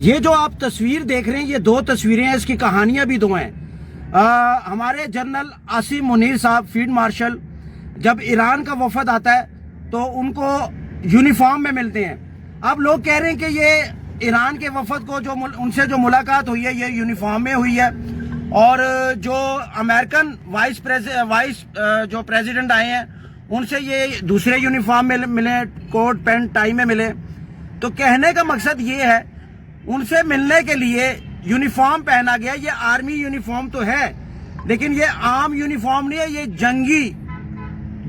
یہ جو آپ تصویر دیکھ رہے ہیں یہ دو تصویریں ہیں، اس کی کہانیاں بھی دو ہیں۔ ہمارے جنرل عاصم منیر صاحب فیلڈ مارشل جب ایران کا وفد آتا ہے تو ان کو یونیفارم میں ملتے ہیں۔ اب لوگ کہہ رہے ہیں کہ یہ ایران کے وفد کو ان سے جو ملاقات ہوئی ہے یہ یونیفارم میں ہوئی ہے، اور جو امریکن وائس جو پریزیڈنٹ آئے ہیں ان سے یہ دوسرے یونیفارم میں ملے، کوٹ پینٹ ٹائی میں ملے۔ تو کہنے کا مقصد یہ ہے ان سے ملنے کے لیے یونیفارم پہنا گیا۔ یہ آرمی یونیفارم تو ہے لیکن یہ عام یونیفارم نہیں ہے، یہ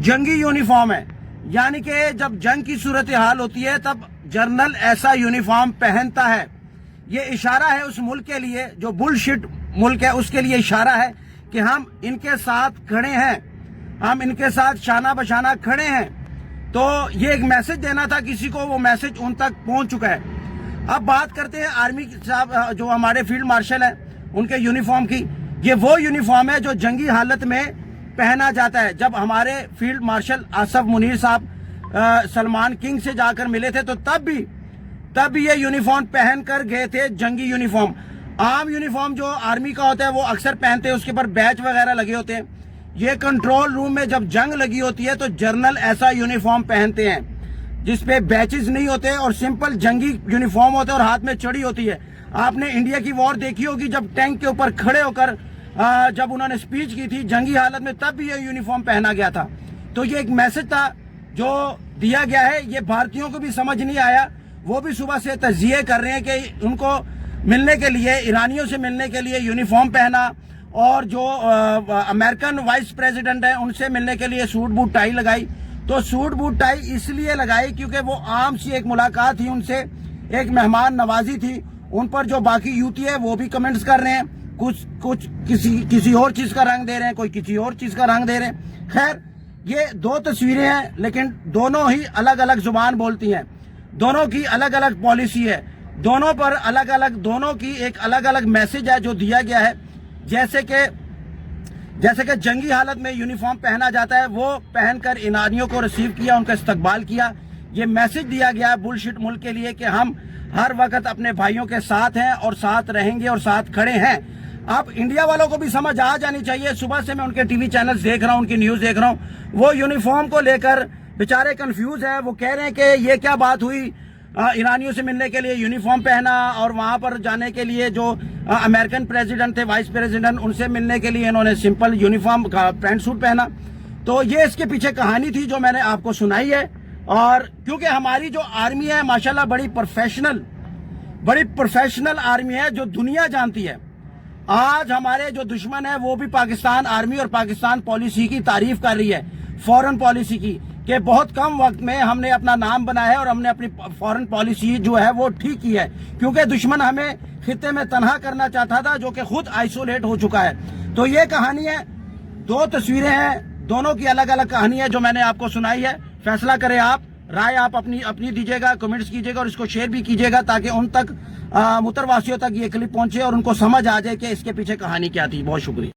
جنگی یونیفارم ہے، یعنی کہ جب جنگ کی صورتحال ہوتی ہے تب جنرل ایسا یونیفارم پہنتا ہے۔ یہ اشارہ ہے اس ملک کے لیے جو بل شٹ ملک ہے، اس کے لیے اشارہ ہے کہ ہم ان کے ساتھ کھڑے ہیں، ہم ان کے ساتھ شانہ بشانہ کھڑے ہیں۔ تو یہ ایک میسج دینا تھا کسی کو، وہ میسج ان تک پہنچ چکا ہے۔ اب بات کرتے ہیں آرمی صاحب جو ہمارے فیلڈ مارشل ہیں ان کے یونیفارم کی۔ یہ وہ یونیفارم ہے جو جنگی حالت میں پہنا جاتا ہے۔ جب ہمارے فیلڈ مارشل عاصم منیر صاحب سلمان کنگ سے جا کر ملے تھے تو تب بھی یہ یونیفارم پہن کر گئے تھے، جنگی یونیفارم۔ عام یونیفارم جو آرمی کا ہوتا ہے وہ اکثر پہنتے ہیں، اس کے پر بیچ وغیرہ لگے ہوتے ہیں۔ یہ کنٹرول روم میں جب جنگ لگی ہوتی ہے تو جنرل ایسا یونیفارم پہنتے ہیں جس پہ بیچز نہیں ہوتے اور سمپل جنگی یونیفارم ہوتے اور ہاتھ میں چھڑی ہوتی ہے۔ آپ نے انڈیا کی وار دیکھی ہوگی جب ٹینک کے اوپر کھڑے ہو کر جب انہوں نے سپیچ کی تھی جنگی حالت میں، تب بھی یہ یونیفارم پہنا گیا تھا۔ تو یہ ایک میسج تھا جو دیا گیا ہے، یہ بھارتیوں کو بھی سمجھ نہیں آیا۔ وہ بھی صبح سے تجزیے کر رہے ہیں کہ ان کو ملنے کے لیے، ایرانیوں سے ملنے کے لیے یونیفارم پہنا، اور جو امریکن وائس پریزیڈنٹ ہیں ان سے ملنے کے لیے سوٹ بوٹ ٹائی لگائی۔ تو سوٹ بوٹ ٹائی اس لیے لگائی کیونکہ وہ عام سی ایک ملاقات تھی ان سے، ایک مہمان نوازی تھی۔ ان پر جو باقی یوتی ہے وہ بھی کمنٹس کر رہے ہیں، کچھ کسی اور چیز کا رنگ دے رہے ہیں، کوئی کسی اور چیز کا رنگ دے رہے ہیں۔ خیر، یہ دو تصویریں ہیں لیکن دونوں ہی الگ الگ زبان بولتی ہیں، دونوں کی الگ الگ پالیسی ہے، دونوں پر دونوں کی ایک الگ الگ میسج ہے جو دیا گیا ہے۔ جیسے کہ جنگی حالت میں یونیفارم پہنا جاتا ہے، وہ پہن کر ایرانیوں کو ریسیو کیا، ان کا استقبال کیا۔ یہ میسج دیا گیا ہے بل شٹ ملک کے لیے کہ ہم ہر وقت اپنے بھائیوں کے ساتھ ہیں اور ساتھ رہیں گے اور ساتھ کھڑے ہیں۔ اب انڈیا والوں کو بھی سمجھ آ جانی چاہیے۔ صبح سے میں ان کے ٹی وی چینلز دیکھ رہا ہوں، ان کی نیوز دیکھ رہا ہوں، وہ یونیفارم کو لے کر بیچارے کنفیوز ہیں۔ وہ کہہ رہے ہیں کہ یہ کیا بات ہوئی، ایرانیوں سے ملنے کے لیے یونیفارم پہنا اور وہاں پر جانے کے لیے جو امریکن پریزیڈنٹ تھے، وائس پریزیڈنٹ، ان سے ملنے کے لیے انہوں نے سمپل یونیفارم کا پینٹ سوٹ پہنا۔ تو یہ اس کے پیچھے کہانی تھی جو میں نے آپ کو سنائی ہے۔ اور کیونکہ ہماری جو آرمی ہے ماشاءاللہ بڑی پروفیشنل آرمی ہے جو دنیا جانتی ہے۔ آج ہمارے جو دشمن ہیں وہ بھی پاکستان آرمی اور پاکستان پالیسی کی تعریف کر رہی ہے، فورن پالیسی کی، کہ بہت کم وقت میں ہم نے اپنا نام بنایا ہے اور ہم نے اپنی فورن پالیسی جو ہے وہ ٹھیک کی ہے، کیونکہ دشمن ہمیں خطے میں تنہا کرنا چاہتا تھا جو کہ خود آئسولیٹ ہو چکا ہے۔ تو یہ کہانی ہے، دو تصویریں ہیں، دونوں کی الگ الگ کہانی ہے جو میں نے آپ کو سنائی ہے۔ فیصلہ کریں آپ، رائے آپ اپنی دیجیے گا، کمنٹس کیجیے گا اور اس کو شیئر بھی کیجیے گا تاکہ ان تک مترواسیوں تک یہ کلپ پہنچے اور ان کو سمجھ آ جائے کہ اس کے پیچھے کہانی کیا تھی۔ بہت شکریہ۔